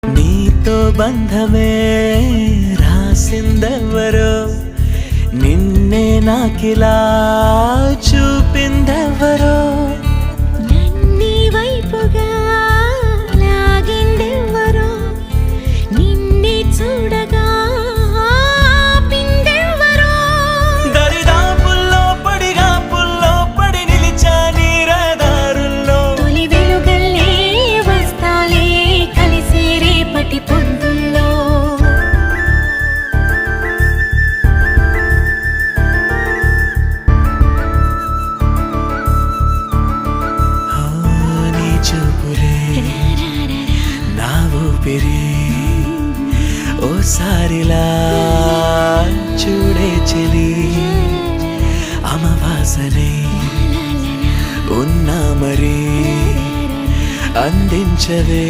నీతో బంధమే రాసిందెవరో, నిన్నే నాకిలా చూపిందెవరో, నన్నీ వైపుగా లాగిందెవరో, నిన్నే చూడగా ఆపిందెవరో. దరిదాపుల్లో పడిగాపుల్లో పడి నిలిచా నీ రహదారుల్లో, తొలి వెలుగల్లే వస్తాలే కలిసి రేపటి పొద్దుల్లో. నీ చూపులే నా ఊపిరి, ఓసారిలా చూడే చెలి, అమవాసనే ఉన్నా మరి అందించవే